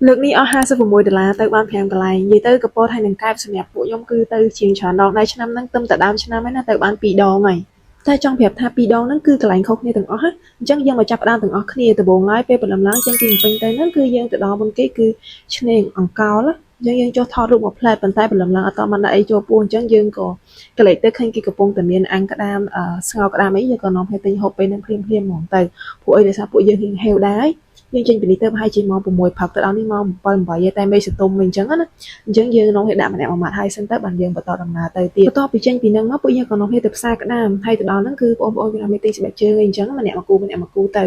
លើកនេះអស់$56ទៅបាន5កន្លែងនិយាយទៅកពតហើយនឹងកែបសម្រាប់ពួកខ្ញុំគឺទៅជាងច្រើនដងដែរឆ្នាំហ្នឹងទឹមតែដើមឆ្នាំហ្នឹងណាទៅបាន2ដងហើយតែចង់ប្រាប់ថា2ដងហ្នឹងគឺកន្លែងខុសគ្នាទាំងអស់អញ្ចឹងយើងមកចាប់ផ្ដើមទាំងអស់គ្នាដំបូងឡើយពេលព្រលឹមឡើងចេញពីពេញទៅហ្នឹងគឺយើងទៅដល់មុនគេគឺឆ្នេរអង្កោលយើងចុះថតរូបមកផ្លែតប៉ុន្តែព្រលឹមឡើងអត់តបានដាក់អីចូលពោះអញ្ចឹងយើងក៏កលេចទៅឃើញគេកំពុងតែមានអាំងក្តាមស្ងោរក្តាមអីយើងក៏នាំគ្នាទិញហូបពេលហ្នឹងភ្លាមៗហ្មងទៅពួកអីដោយសារពួកយើងហេវដែរយើងចេញពីនេះទៅប្រហែលជាម៉ោង6ព្រឹកទៅដល់នេះម៉ោង7 8តែមេសតុំវិញអញ្ចឹងណាអញ្ចឹងយើងនាំគ្នាដាក់ម្នាក់មួយម៉ាត់ហើយសិនទៅបានយើងបន្តដំណើរទៅទៀតបន្ទាប់ពីចេញពីហ្នឹងមកពួកយើងក៏នាំគ្នាទៅផ្សារក្តាមហើយទៅដល់ហ្នឹងគឺបងប្អូនគេមានទិញស្បែកជើងអីអញ្ចឹងម្នាក់មកគូទៅ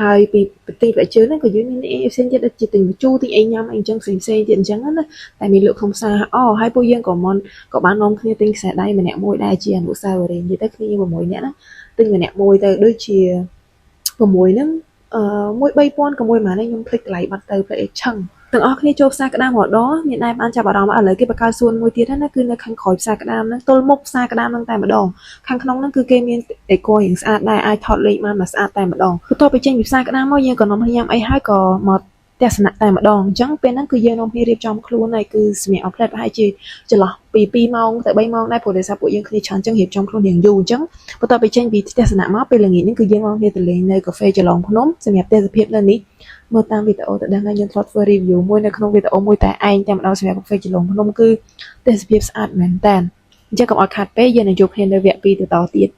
ហើយពីទិញស្បែកជើងហ្នឹងក៏យើងមានអីផ្សេងទៀតដូចជាទិញម្ជូរទិញអីញ៉ាំអីអញ្ចឹងផ្សេងទៀតអញ្ចឹងណាតែមានលក់ក្នុងផ្សារហើយពួកយើងក៏បាននាំគ្នាទិញខ្សែដៃម្នាក់មួយដែរជាអនុស្សាវរីយ៍និយាយទៅគ្នា6នាក់ណាទិញម្នាក់មួយទៅដូចជា6ហ្នឹងមួយ3000ក៏មួយប៉ុន្មានខ្ញុំភ្លេចកន្លែងបាត់ទៅភ្លេចអីឆឹងទាំងអស់គ្នាចូលផ្សារក្តាមម្ដងមានដែរបានចាប់អារម្មណ៍ឥឡូវគេបង្កើតសួនមួយទៀតណាគឺនៅខាងក្រោយផ្សារក្តាមហ្នឹងទល់មុខផ្សារក្តាមហ្នឹងតែម្ដងខាងក្នុងហ្នឹងគឺគេមានអេកូរៀងស្អាតដែរអាចថតលេខបានមកស្អាតតែម្ដងបន្ទាប់ពីចេញពីផ្សារក្តាមមកយើងក៏នាំគ្នាញ៉ាំអីហើយក៏មកទស្សនៈតែម្ដងអញ្ចឹងពេលហ្នឹងគឺយើងនាំគ្នារៀបចំខ្លួនហើយគឺសម្រាប់អត់ផ្លែតប្រហែលជាចន្លោះពី2ម៉ោងទៅ3ម៉ោងដែរព្រោះដោយសារពួកយើងគ្នាច្រើនអញ្ចឹងរៀបចំខ្លួនរៀងយូរអញ្ចឹងបន្ទាប់ពីចេញពីទស្សនៈមកពេលល្ងាចហ្នឹងគឺយើងនាំគ្នាទៅលេងនៅកាហ្វេចឡងភ្នំសម្រាប់ទេសភាពនៅនេះមើលតាមវីដេអូទៅដឹងហើយយើងធ្លាប់ធ្វើ review មួយនៅក្នុងវីដេអូមួយតែឯងតែម្ដងសម្រាប់កាហ្វេចឡងភ្នំគឺទេសភាពស្អាតមែនតើអញ្ចឹងកុំឲ្យខាតពេកយើងនឹងជួបគ្នានៅវគ្គ2ទៅតទៀត